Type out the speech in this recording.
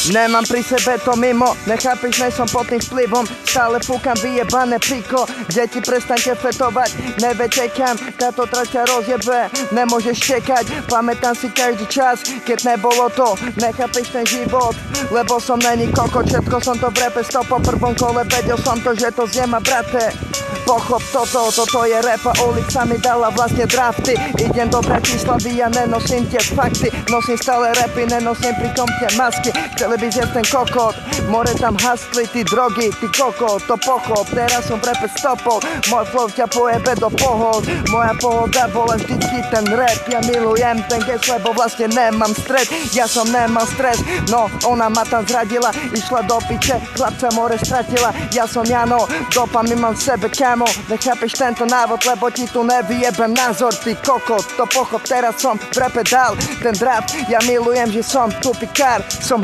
Nemám pri sebe to mimo, nechápeš, ne som pod tým vplyvom. Stále fúkam vyjebané piko. Deti prestaňte fetovať, neviete kam táto trať ťa rozjebe, nemôžeš čekať. Pamätám si každý čas, keď nebolo to. Nechápeš ten život, lebo som není koko. Všetko som to v rape stop po prvom kole. Vedel som to, že to zjem a brate. Pochop toto je rap a ulica mi dala vlastne drafty. Idem do Bratislavy a nenosím tie fakty. Nosím stále rapy, nenosím pritom tie masky. Chceli by zjesť ten kokot, more tam hustli, ty drogy, ty kokot, to pochop. Teraz som v rape stopol, môj flow ťa pojebe do pohod. Moja pohoda bola vždycky ten rap. Ja milujem ten ges, lebo vlastne nemám stres. Ja som nemal stres, no ona ma tam zradila. Išla do piče, chlapca more stratila. Ja som Jano, dopamin mám v sebe kam. Nechápeš tento návod, lebo ti tu nevyjebem názor. Ty kokot, to pochop, teraz som v rape dal ten draft. Ja milujem, že som tupikár, som